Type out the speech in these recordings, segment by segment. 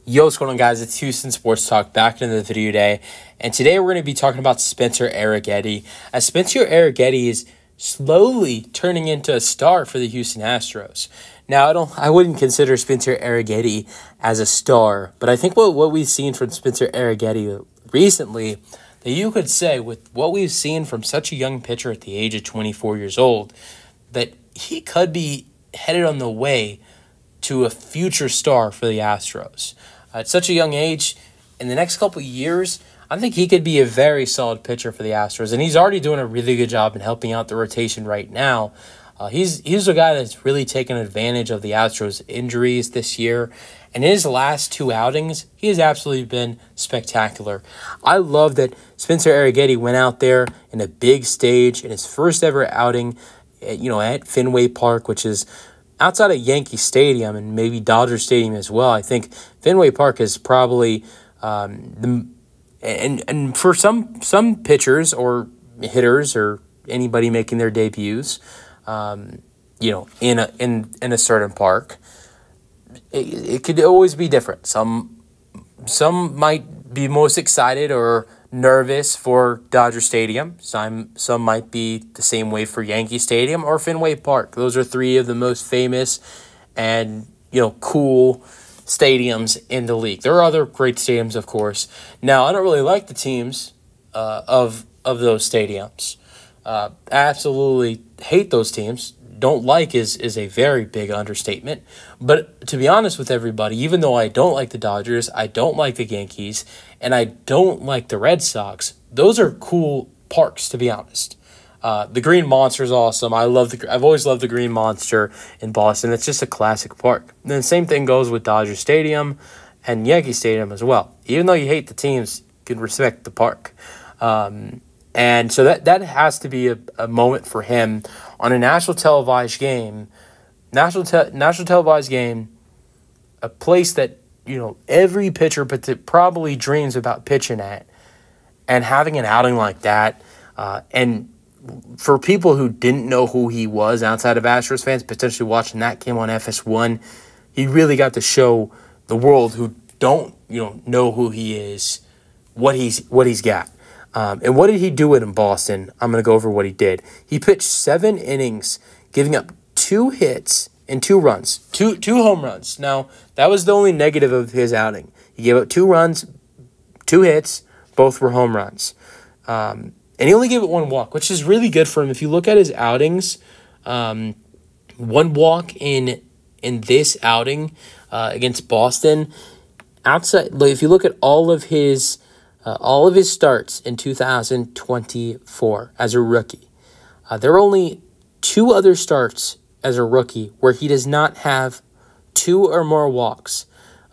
Yo, what's going on, guys? It's Houston Sports Talk back into the video today. And today we're going to be talking about Spencer Arrighetti. As Spencer Arrighetti is slowly turning into a star for the Houston Astros. Now, I wouldn't consider Spencer Arrighetti as a star, but I think what we've seen from Spencer Arrighetti recently, that you could say with what we've seen from such a young pitcher at the age of 24 years old, that he could be headed on the way to a future star for the Astros. At such a young age, in the next couple of years, I think he could be a very solid pitcher for the Astros, and he's already doing a really good job in helping out the rotation right now. He's a guy that's really taken advantage of the Astros' injuries this year, and in his last two outings, he has absolutely been spectacular. I love that Spencer Arrighetti went out there in a big stage in his first ever outing, at Fenway Park, which is outside of Yankee Stadium and maybe Dodger Stadium as well. I think Fenway Park is probably and for some pitchers or hitters or anybody making their debuts, in a certain park, it could always be different. Some might be most excited or nervous for Dodger Stadium. Some might be the same way for Yankee Stadium or Fenway Park. Those are three of the most famous and cool stadiums in the league. There are other great stadiums, of course. Now, I don't really like the teams of those stadiums. Absolutely hate those teams. Don't like is a very big understatement. But to be honest with everybody, even though I don't like the Dodgers, I don't like the Yankees, and I don't like the Red Sox, those are cool parks, to be honest. The Green Monster is awesome. I've always loved the Green Monster in Boston. It's just a classic park. And the same thing goes with Dodger Stadium and Yankee Stadium as well. Even though you hate the teams, you can respect the park. And so that has to be a moment for him on a national televised game, a place that every pitcher probably dreams about pitching at, and having an outing like that, and for people who didn't know who he was outside of Astros fans, potentially watching that game on FS1, he really got to show the world who don't know who he is, what he's got. And what did he do in Boston? I'm going to go over what he did. He pitched 7 innings, giving up 2 hits and 2 runs, two home runs. Now, that was the only negative of his outing. He gave up 2 runs, 2 hits, both were home runs. And he only gave it 1 walk, which is really good for him. If you look at his outings, 1 walk in this outing against Boston. If you look at all of his starts in 2024 as a rookie, there are only 2 other starts as a rookie where he does not have 2 or more walks.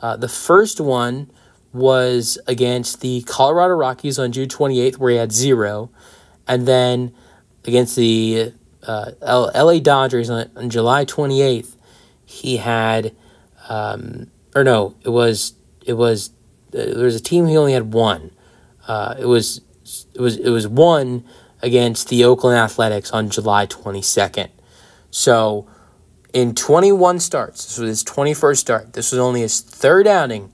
The first one was against the Colorado Rockies on June 28th, where he had 0, and then against the LA Dodgers on July 28th, he had there was a team he only had 1. It was 1 against the Oakland Athletics on July 22nd. So in 21 starts, this was his 21st start. This was only his 3rd outing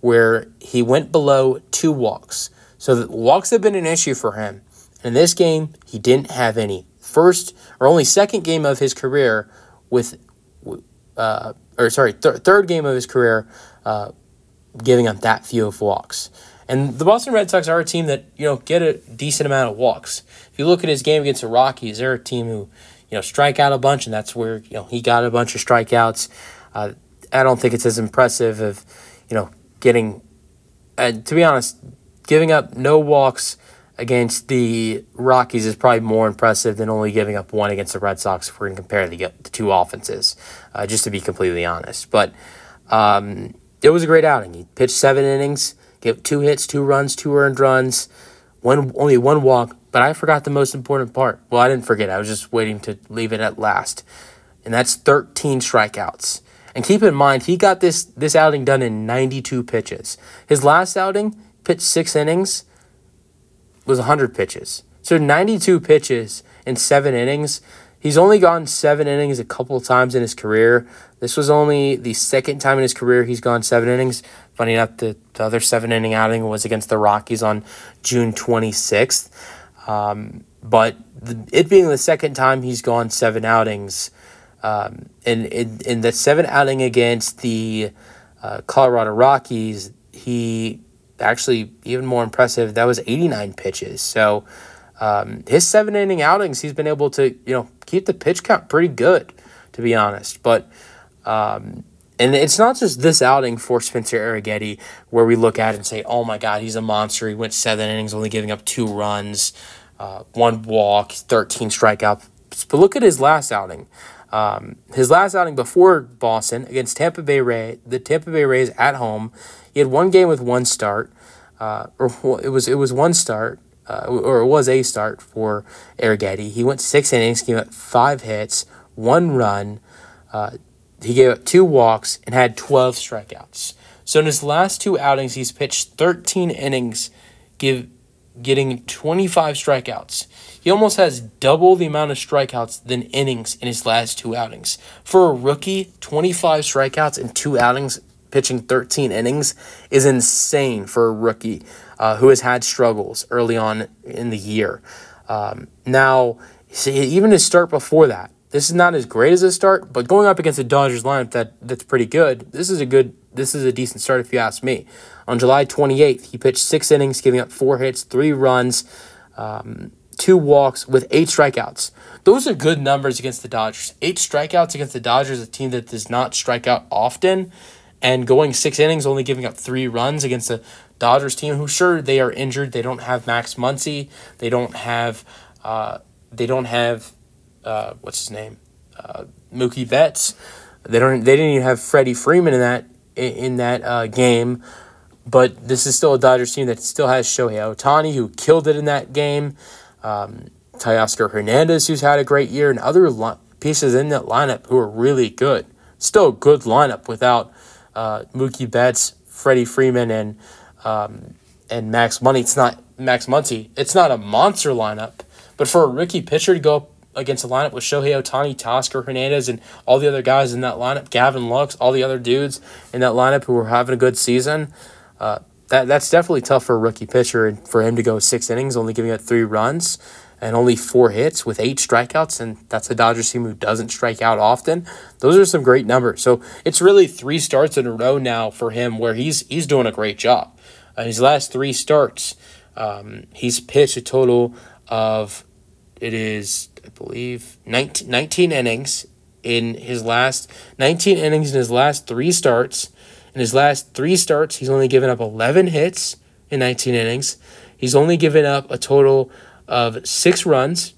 where he went below 2 walks. So the walks have been an issue for him. In this game, he didn't have any. Second game of his career third game of his career giving up that few of walks. And the Boston Red Sox are a team that, get a decent amount of walks. If you look at his game against the Rockies, they're a team who, strike out a bunch, and that's where, he got a bunch of strikeouts. I don't think it's as impressive of, getting, to be honest, giving up no walks against the Rockies is probably more impressive than only giving up 1 against the Red Sox if we're going to compare the 2 offenses, just to be completely honest. But it was a great outing. He pitched 7 innings, gave 2 hits, 2 runs, 2 earned runs, only 1 walk. But I forgot the most important part. Well, I didn't forget. I was just waiting to leave it at last. And that's 13 strikeouts. And keep in mind, he got this outing done in 92 pitches. His last outing, pitched 6 innings, was 100 pitches. So 92 pitches in 7 innings. He's only gone 7 innings a couple of times in his career. This was only the second time in his career he's gone 7 innings. Funny enough, the other 7-inning outing was against the Rockies on June 26th. But it being the second time he's gone 7 outings, in the 7th outing against the Colorado Rockies, he actually, even more impressive, that was 89 pitches. So his 7-inning outings, he's been able to, keep the pitch count pretty good, to be honest. But and it's not just this outing for Spencer Arrighetti where we look at it and say, oh my God, he's a monster. He went 7 innings, only giving up 2 runs, 1 walk, 13 strikeouts. But look at his last outing. His last outing before Boston against the Tampa Bay Rays at home, he had 1 game with 1 start, it was 1 start, or it was a start for Arrighetti. He went 6 innings, gave up 5 hits, 1 run. He gave up 2 walks and had 12 strikeouts. So in his last 2 outings, he's pitched 13 innings, getting 25 strikeouts. He almost has double the amount of strikeouts than innings in his last 2 outings. For a rookie, 25 strikeouts in 2 outings, pitching 13 innings, is insane for a rookie who has had struggles early on in the year. Now, see, even his start before that, this is not as great as a start, but going up against the Dodgers lineup that's pretty good. This is a decent start if you ask me. On July 28th, he pitched 6 innings, giving up 4 hits, 3 runs, 2 walks with 8 strikeouts. Those are good numbers against the Dodgers. 8 strikeouts against the Dodgers, a team that does not strike out often, and going 6 innings, only giving up 3 runs against a Dodgers team who, sure, they are injured. They don't have Max Muncy. They don't have what's his name? Mookie Betts. They didn't even have Freddie Freeman in that game. But this is still a Dodgers team that still has Shohei Ohtani, who killed it in that game. Teoscar Hernandez, who's had a great year, and other pieces in that lineup who are really good. Still a good lineup without Mookie Betts, Freddie Freeman, and Max Muncy. It's not a monster lineup, but for a rookie pitcher to go up against a lineup with Shohei Ohtani, Teoscar Hernandez, and all the other guys in that lineup, Gavin Lux, all the other dudes in that lineup who are having a good season, that's definitely tough for a rookie pitcher, and for him to go 6 innings, only giving up 3 runs and only 4 hits with 8 strikeouts, and that's a Dodgers team who doesn't strike out often. Those are some great numbers. So it's really 3 starts in a row now for him where he's doing a great job. His last 3 starts, he's pitched a total of, I believe, 19 innings in his last 3 starts. In his last 3 starts, he's only given up 11 hits in 19 innings. He's only given up a total of 6 runs,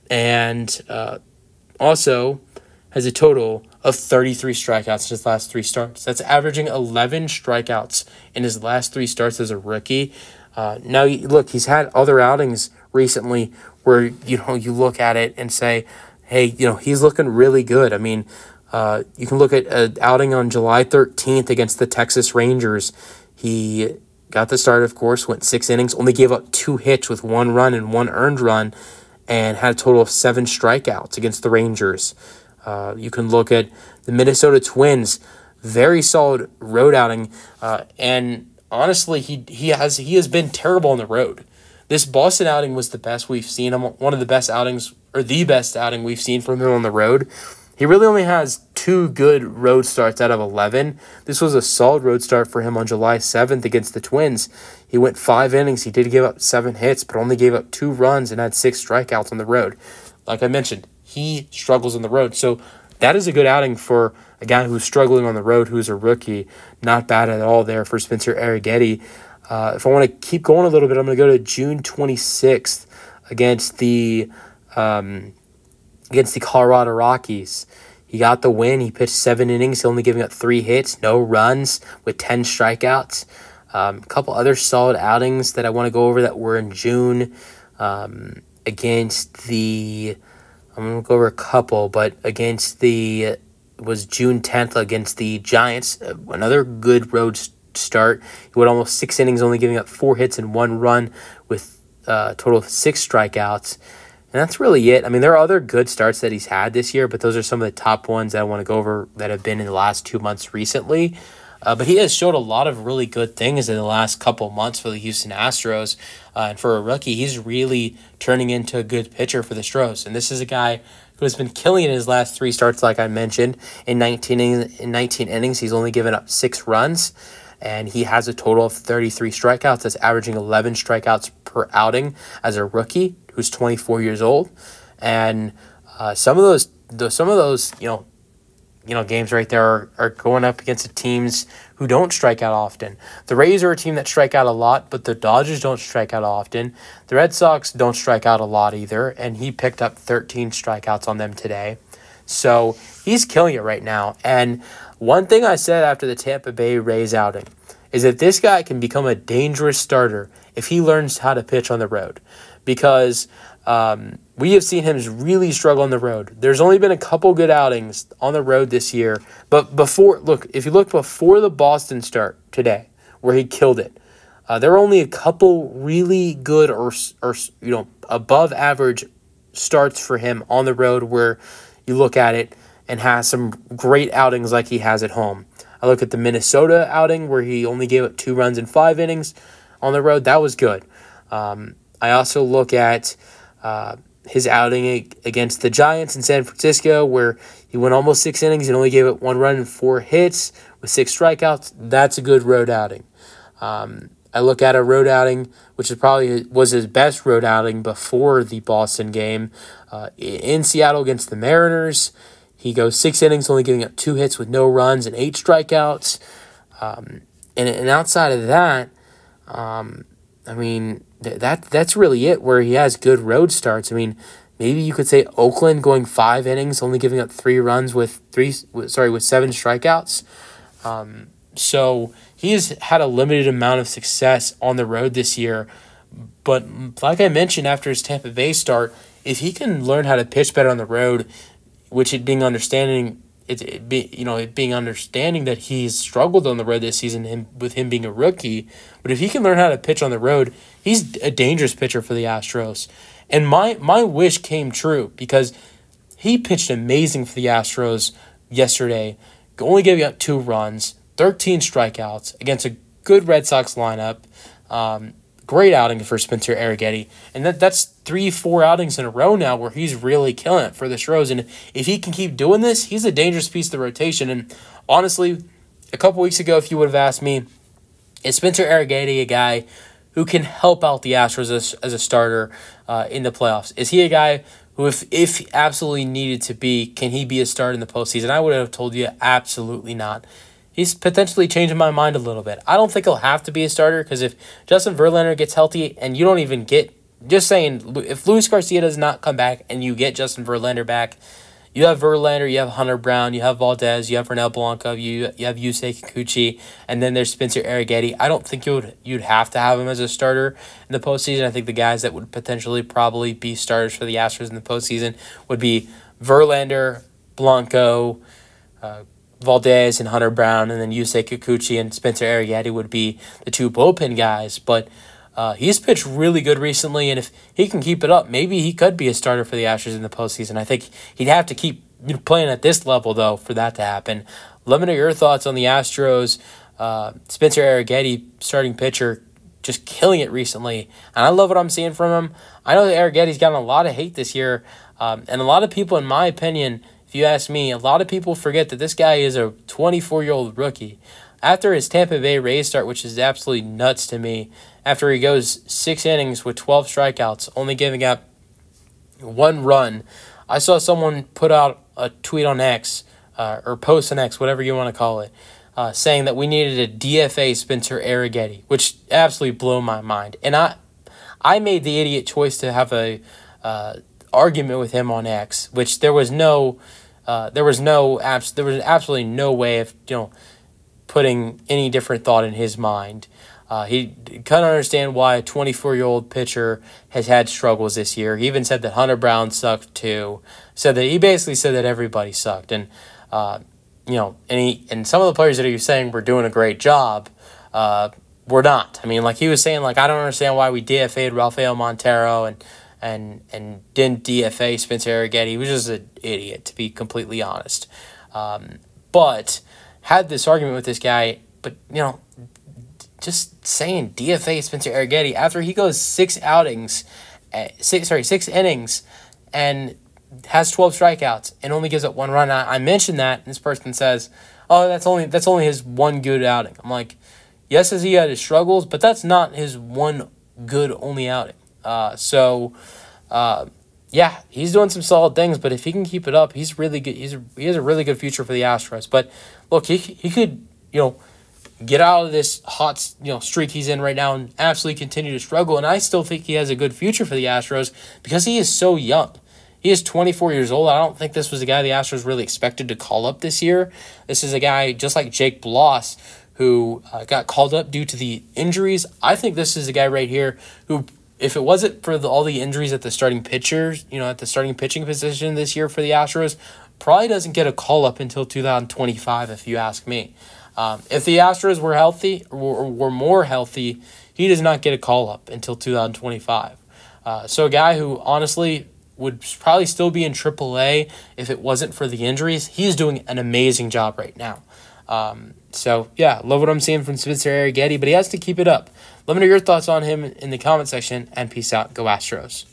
and also has a total of 33 strikeouts in his last 3 starts. That's averaging 11 strikeouts in his last 3 starts as a rookie. Now, look, he's had other outings recently where, you look at it and say, hey, he's looking really good. I mean, you can look at an outing on July 13th against the Texas Rangers. He got the start, of course, went 6 innings, only gave up 2 hits with 1 run and 1 earned run, and had a total of 7 strikeouts against the Rangers. You can look at the Minnesota Twins, very solid road outing, and honestly, he has been terrible on the road. This Boston outing was the best we've seen him, one of the best outings, or the best outing we've seen from him on the road. He really only has 2 good road starts out of 11. This was a solid road start for him on July 7th against the Twins. He went 5 innings. He did give up 7 hits, but only gave up 2 runs and had 6 strikeouts on the road. Like I mentioned, he struggles on the road. So that is a good outing for a guy who's struggling on the road, who's a rookie. Not bad at all there for Spencer Arrighetti. If I want to keep going a little bit, I'm going to go to June 26th against the Colorado Rockies. He got the win. He pitched 7 innings, only giving up 3 hits, no runs, with 10 strikeouts. A couple other solid outings that I want to go over that were in June against the – I'm going to go over a couple, but against the – it was June 10th against the Giants, another good road start. He went almost 6 innings, only giving up 4 hits and 1 run with a total of 6 strikeouts. And that's really it. I mean, there are other good starts that he's had this year, but those are some of the top ones that I want to go over that have been in the last 2 months recently. But he has showed a lot of really good things in the last couple months for the Houston Astros. And for a rookie, he's really turning into a good pitcher for the Astros. And this is a guy who has been killing it in his last 3 starts, like I mentioned. In 19 innings, he's only given up 6 runs. And he has a total of 33 strikeouts. That's averaging 11 strikeouts per outing as a rookie who's 24 years old. And some of those games right there are going up against the teams who don't strike out often. The Rays are a team that strike out a lot, but the Dodgers don't strike out often. The Red Sox don't strike out a lot either, and he picked up 13 strikeouts on them today. So he's killing it right now. And one thing I said after the Tampa Bay Rays outing is that this guy can become a dangerous starter if he learns how to pitch on the road. Because we have seen him really struggle on the road. There's only been a couple good outings on the road this year. But if you look before the Boston start today, where he killed it, there were only a couple really good or above average starts for him on the road where you look at it and has some great outings like he has at home. I look at the Minnesota outing where he only gave up 2 runs in 5 innings on the road. That was good. I also look at his outing against the Giants in San Francisco where he went almost 6 innings and only gave up 1 run and 4 hits with 6 strikeouts. That's a good road outing. I look at a road outing, which was his best road outing before the Boston game, in Seattle against the Mariners. He goes 6 innings, only giving up 2 hits with no runs and 8 strikeouts. And outside of that, I mean, that's really it where he has good road starts. I mean, maybe you could say Oakland going 5 innings, only giving up 3 runs with 7 strikeouts. So he has had a limited amount of success on the road this year. But like I mentioned after his Tampa Bay start, if he can learn how to pitch better on the road, which it being understanding that he's struggled on the road this season with him being a rookie, but if he can learn how to pitch on the road, he's a dangerous pitcher for the Astros. And my wish came true because he pitched amazing for the Astros yesterday, only giving up 2 runs, 13 strikeouts against a good Red Sox lineup. Great outing for Spencer Arrighetti. And that's 3-4 outings in a row now where he's really killing it for the Astros. And if he can keep doing this, he's a dangerous piece of the rotation. And honestly, a couple weeks ago, if you would have asked me, is Spencer Arrighetti a guy who can help out the Astros as a starter in the playoffs? Is he a guy who, if absolutely needed to be, can he be a starter in the postseason? I would have told you absolutely not. He's potentially changing my mind a little bit. I don't think he'll have to be a starter because if Justin Verlander gets healthy and you don't even get, just saying, if Luis Garcia does not come back and you get Justin Verlander back, you have Verlander, you have Hunter Brown, you have Valdez, you have Ronel Blanco, you have Yusei Kikuchi, and then there's Spencer Arrighetti. I don't think you'd have to have him as a starter in the postseason. I think the guys that would potentially probably be starters for the Astros in the postseason would be Verlander, Blanco, Valdez and Hunter Brown, and then Yusei Kikuchi and Spencer Arrighetti would be the 2 bullpen guys. But he's pitched really good recently, and if he can keep it up, maybe he could be a starter for the Astros in the postseason. I think he'd have to keep playing at this level, though, for that to happen. Let me know your thoughts on the Astros. Spencer Arrighetti, starting pitcher, just killing it recently, and I love what I'm seeing from him. I know that Arrighetti's gotten a lot of hate this year, and a lot of people, in my opinion, if you ask me, a lot of people forget that this guy is a 24-year-old rookie. After his Tampa Bay Rays start, which is absolutely nuts to me, after he goes 6 innings with 12 strikeouts, only giving up 1 run, I saw someone put out a tweet on X, or post on X, whatever you want to call it, saying that we needed a DFA Spencer Arrighetti, which absolutely blew my mind. And I made the idiot choice to have a argument with him on X, which there was absolutely no way of putting any different thought in his mind. He couldn't understand why a 24-year-old pitcher has had struggles this year. He even said that Hunter Brown sucked too. He basically said that everybody sucked, and and some of the players that he was saying were doing a great job were not. I mean, like he was saying, like I don't understand why we DFA'd Rafael Montero and and didn't DFA Spencer Arrighetti. He was just an idiot, to be completely honest. But had this argument with this guy, but just saying DFA Spencer Arrighetti after he goes 6 innings and has 12 strikeouts and only gives up 1 run. I mentioned that, and this person says, "Oh, that's only his one good outing." I'm like, yes, as he had his struggles, but that's not his one good only outing. Yeah, he's doing some solid things, but if he can keep it up, he's really good. He has a really good future for the Astros. But look, he could get out of this hot streak he's in right now and absolutely continue to struggle. And I still think he has a good future for the Astros because he is so young. He is 24 years old. I don't think this was a guy the Astros really expected to call up this year. This is a guy just like Jake Bloss who got called up due to the injuries. I think this is a guy right here who, if it wasn't for all the injuries at the starting pitchers, at the starting pitching position this year for the Astros, probably doesn't get a call up until 2025, if you ask me. If the Astros were healthy or were more healthy, he does not get a call up until 2025. So a guy who honestly would probably still be in AAA if it wasn't for the injuries. He's doing an amazing job right now. So, yeah, love what I'm seeing from Spencer Arrighetti, but he has to keep it up. Let me know your thoughts on him in the comment section, and peace out. Go Astros.